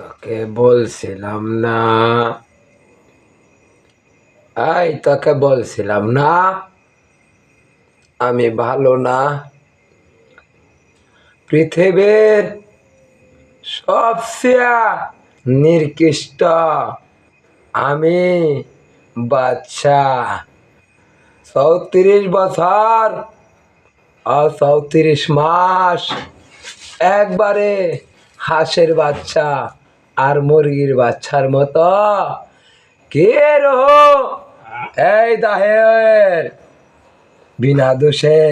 তোকে বলছিলাম না, তোকে বলছিলাম না আমি ভালো না। পৃথিবীর সবচেয়ে নিকৃষ্ট আমি বাচ্চা। 34 বছর আর 34 মাস একবারে হাঁসের বাচ্চা আর মুরগির বাচ্চার মতো কে রো এই দাহের বিনা দোষে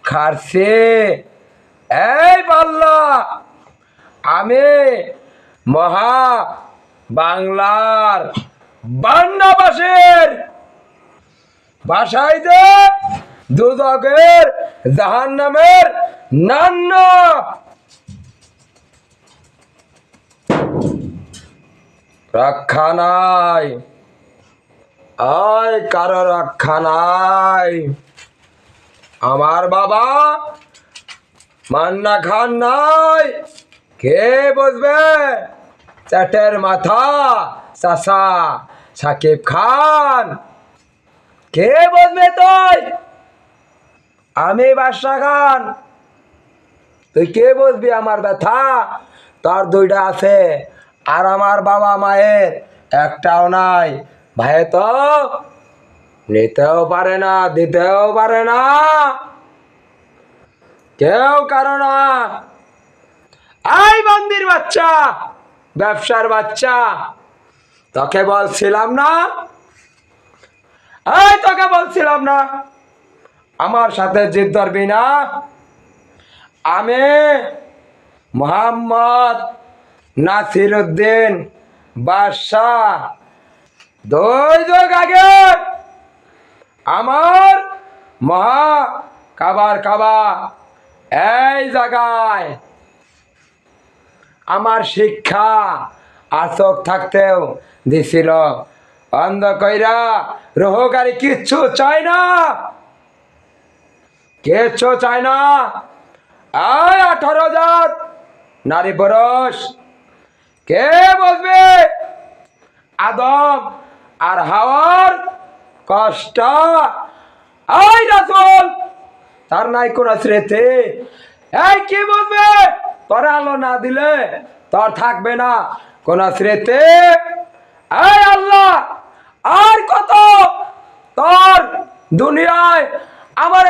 খারছে। এই পাল্লা আমি মহা বাংলার বান্নাবাসের ভাষায় যে দুদকের জাহান্নামের নান্ন রক্ষা নাই, কারো রক্ষা নাই। আমার বাবা মান্না খান নাই, কে বুঝবে? চাটের মাথা চাচা সাকিব খান, কে বুঝবে? তুই আমি বাদশা খান, তুই কে বুঝবি আমার ব্যথা? তোর 2টা আছে আর আমার বাবা মায়ের একটাও নাই। ভাই তো নিতেও পারে না, দিতেও পারে না, কেউ কারো না। বান্দির বাচ্চা, ব্যবসার বাচ্চা, তোকে বলছিলাম না, তোকে বলছিলাম না আমার সাথে জিদ ধরবি না। আমি মোহাম্মদ নাসিরউদ্দিন বাদশাহ 2 যুগ আগে আমার মহা কাবা এই জায়গায় আমার শিক্ষা আচক থাকতেও দিছিল অন্ধ কইরা। রোহগারি কিচ্ছু চাই না, কিচ্ছু চাই না। 18 জাত নারী পুরুষ, কে বলবে আদম আর হাওয়ার কষ্ট? রাসূল তার নাই কোন স্মৃতি? কি বলবে? তোর আলো না দিলে তোর থাকবে না কোন স্মৃতি। আল্লাহ আর কত তোর দুনিয়ায় আমার